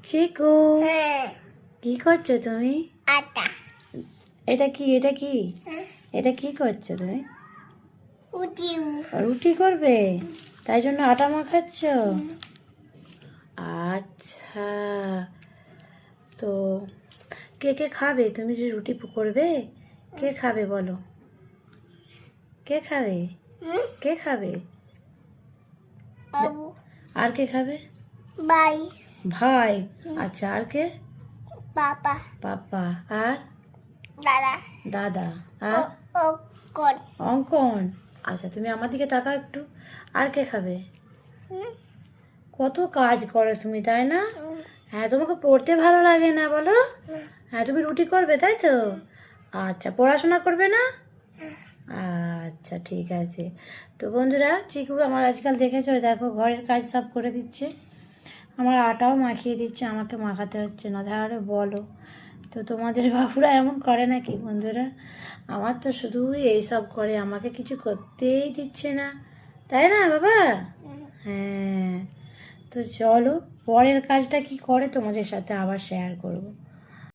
চিকু, কি করছো তুমি? আটা। এটা কি এটা কি এটা কি করছো তুমি? রুটি। রুটি করবে, তাই জন্য আটা মাখাচ্ছ? আচ্ছা, তো কে কে খাবে? তুমি যে রুটি করবে, কে খাবে বলো? কে খাবে? কে খাবে? বাবু। আর কে খাবে? বাই। ভাই। আচ্ছা, আর কে? পাপা। পাপা। আর দাদা। দাদা। আর ও কোন। অঙ্কন। আচ্ছা, তুমি আমার দিকে তাকাও একটু। আর কে খাবে? কত কাজ করো তুমি, তাই না? হ্যাঁ, তোমাকে পড়তে ভালো লাগে না বলো? হ্যাঁ, তুমি রুটি করবে তাই তো? আচ্ছা, পড়াশোনা করবে না? আচ্ছা, ঠিক আছে। তো বন্ধুরা, চিকু আমার আজকাল দেখেছো, দেখো ঘরের কাজ সব করে দিচ্ছে, আমার আটাও মাখিয়ে দিচ্ছে, আমাকে মাখাতে হচ্ছে না, তাহলে বলো তো তোমাদের বাবুরা এমন করে নাকি বন্ধুরা? আমার তো শুধুই এইসব করে, আমাকে কিছু করতেই দিচ্ছে না, তাই না বাবা? হ্যাঁ, তো চলো পরের কাজটা কি করে তোমাদের সাথে আবার শেয়ার করবো।